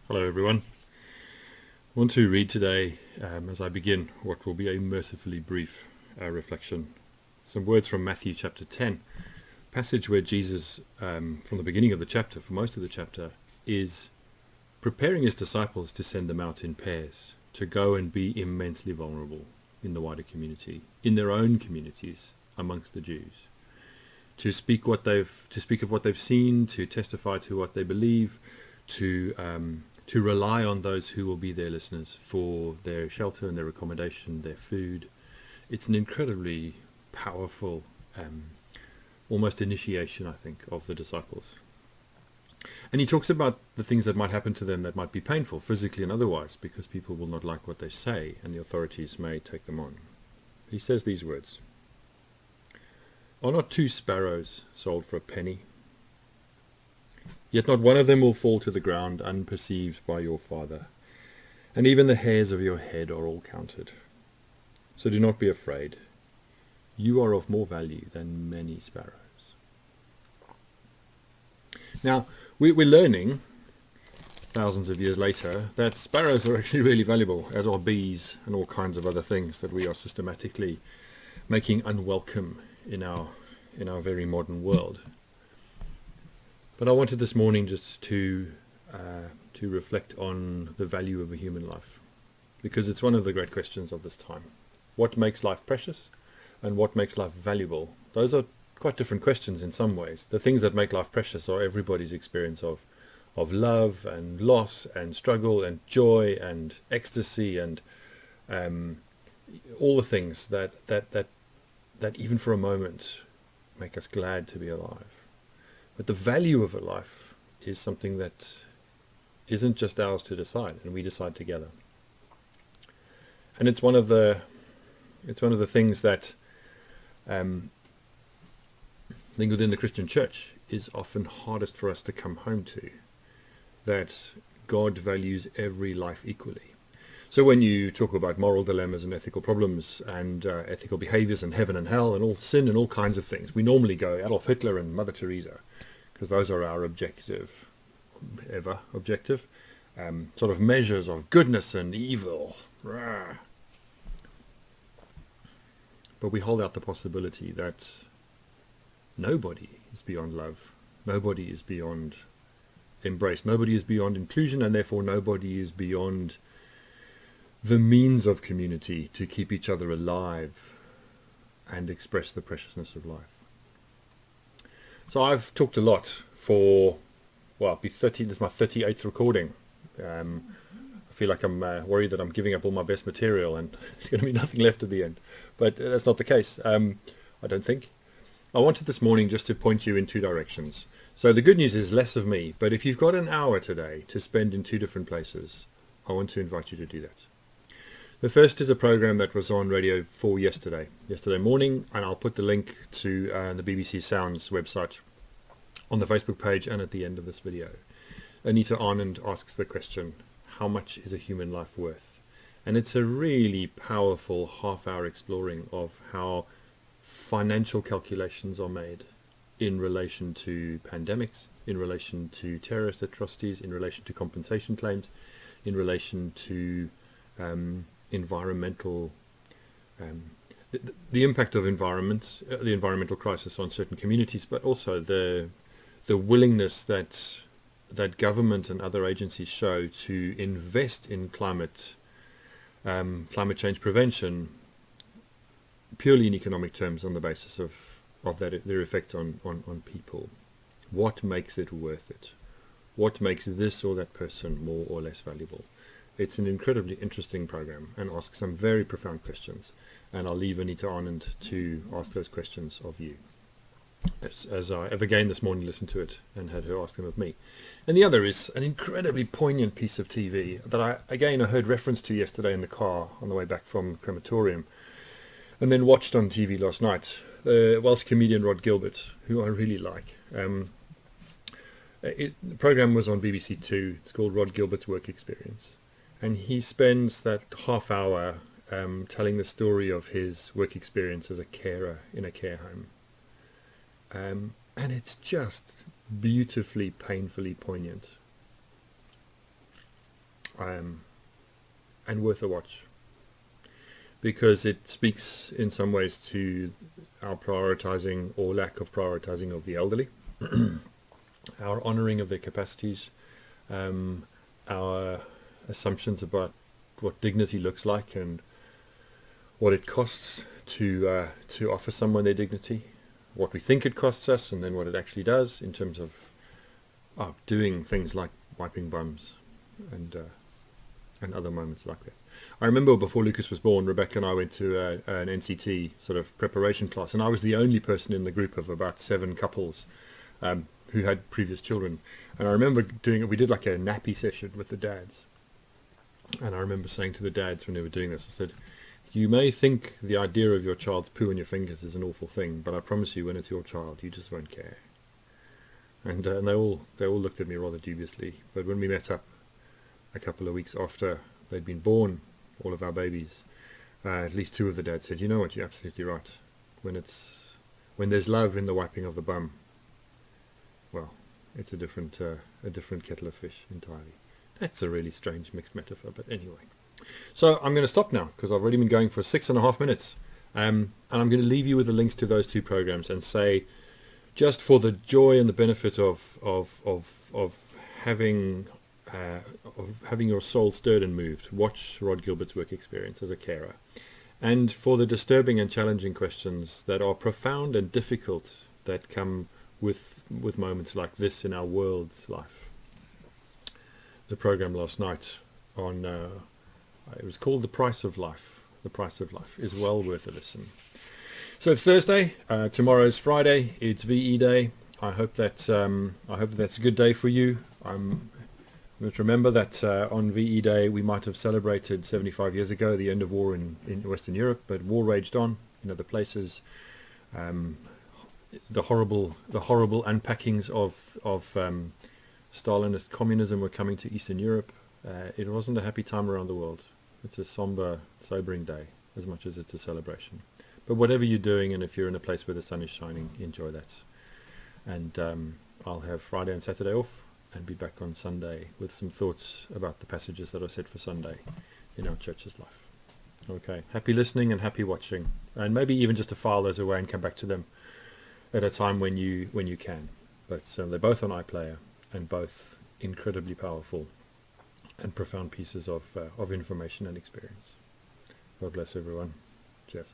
Hello everyone. I want to read today, as I begin, what will be a mercifully brief reflection. Some words from Matthew chapter 10, passage where Jesus, from the beginning of the chapter, for most of the chapter, is preparing his disciples to send them out in pairs, to go and be immensely vulnerable in the wider community, in their own communities amongst the Jews, to speak of what they've seen, to testify to what they believe, to rely on those who will be their listeners for their shelter and their accommodation, their food. It's an incredibly powerful, almost initiation, I think, of the disciples. And he talks about the things that might happen to them that might be painful, physically and otherwise, because people will not like what they say and the authorities may take them on. He says these words: "Are not 2 sparrows sold for a penny? Yet not one of them will fall to the ground unperceived by your Father, and even the hairs of your head are all counted. So do not be afraid. You are of more value than many sparrows." Now, we're learning, thousands of years later, that sparrows are actually really valuable, as are bees and all kinds of other things that we are systematically making unwelcome in our very modern world. But I wanted this morning just to reflect on the value of a human life, because it's one of the great questions of this time. What makes life precious and what makes life valuable? Those are quite different questions in some ways. The things that make life precious are everybody's experience of love and loss and struggle and joy and ecstasy and all the things that even for a moment make us glad to be alive. But the value of a life is something that isn't just ours to decide, and we decide together. And it's one of the things that I think within the Christian church is often hardest for us to come home to, that God values every life equally. So when you talk about moral dilemmas and ethical problems and ethical behaviors and heaven and hell and all sin and all kinds of things, we normally go Adolf Hitler and Mother Teresa, because those are our objective sort of measures of goodness and evil. Rah. But we hold out the possibility that nobody is beyond love, nobody is beyond embrace, nobody is beyond inclusion, and therefore nobody is beyond the means of community to keep each other alive and express the preciousness of life. So I've talked a lot for, well, this is my 38th recording. I feel like I'm worried that I'm giving up all my best material and there's going to be nothing left at the end. But that's not the case, I don't think. I wanted this morning just to point you in 2 directions. So the good news is less of me, but if you've got an hour today to spend in 2 different places, I want to invite you to do that. The first is a program that was on Radio 4 yesterday morning, and I'll put the link to the BBC Sounds website on the Facebook page and at the end of this video. Anita Anand asks the question, how much is a human life worth? And it's a really powerful half-hour exploring of how financial calculations are made in relation to pandemics, in relation to terrorist atrocities, in relation to compensation claims, in relation to environmental, the impact of the environmental crisis on certain communities, but also the willingness that government and other agencies show to invest in climate change prevention purely in economic terms on the basis of their effects on people. What makes it worth it? What makes this or that person more or less valuable? It's an incredibly interesting program and asks some very profound questions, and I'll leave Anita Anand to ask those questions of you, as I have again this morning listened to it and had her ask them of me. And the other is an incredibly poignant piece of TV that I heard reference to yesterday in the car on the way back from crematorium, and then watched on TV last night. The Welsh comedian Rod Gilbert, who I really like. The program was on BBC Two. It's called Rod Gilbert's Work Experience. And he spends that half hour telling the story of his work experience as a carer in a care home. And it's just beautifully, painfully poignant. and worth a watch, because it speaks in some ways to our prioritizing or lack of prioritizing of the elderly, our honoring of their capacities, our assumptions about what dignity looks like and what it costs to offer someone their dignity, what we think it costs us, and then what it actually does in terms of doing things like wiping bums and other moments like that. I remember before Lucas was born, Rebecca and I went to an NCT sort of preparation class, and I was the only person in the group of about 7 couples who had previous children. And I remember we did like a nappy session with the dads. And I remember saying to the dads when they were doing this, I said, you may think the idea of your child's poo on your fingers is an awful thing, but I promise you when it's your child, you just won't care. And they all looked at me rather dubiously. But when we met up a couple of weeks after they'd been born, all of our babies, at least 2 of the dads said, you know what, you're absolutely right. When there's love in the wiping of the bum, well, it's a different kettle of fish entirely. That's a really strange mixed metaphor, but anyway. So I'm going to stop now because I've already been going for 6.5 minutes. And I'm going to leave you with the links to those 2 programs and say, just for the joy and the benefit of having your soul stirred and moved, watch Rod Gilbert's work experience as a carer. And for the disturbing and challenging questions that are profound and difficult that come with moments like this in our world's life. The program last night on it was called The Price of Life. The Price of Life is well worth a listen. So it's Thursday. Tomorrow's Friday. It's VE Day. I hope that's a good day for you. Let's remember that on VE Day we might have celebrated 75 years ago the end of war in Western Europe, but war raged on in other places. The horrible unpackings of Stalinist communism were coming to Eastern Europe. It wasn't a happy time around the world. It's a somber, sobering day as much as it's a celebration. But whatever you're doing, and if you're in a place where the sun is shining, enjoy that. And I'll have Friday and Saturday off and be back on Sunday with some thoughts about the passages that are set for Sunday in our church's life. Okay, happy listening and happy watching. And maybe even just to file those away and come back to them at a time when you can. But they're both on iPlayer and both incredibly powerful and profound pieces of information and experience. God bless everyone. Cheers.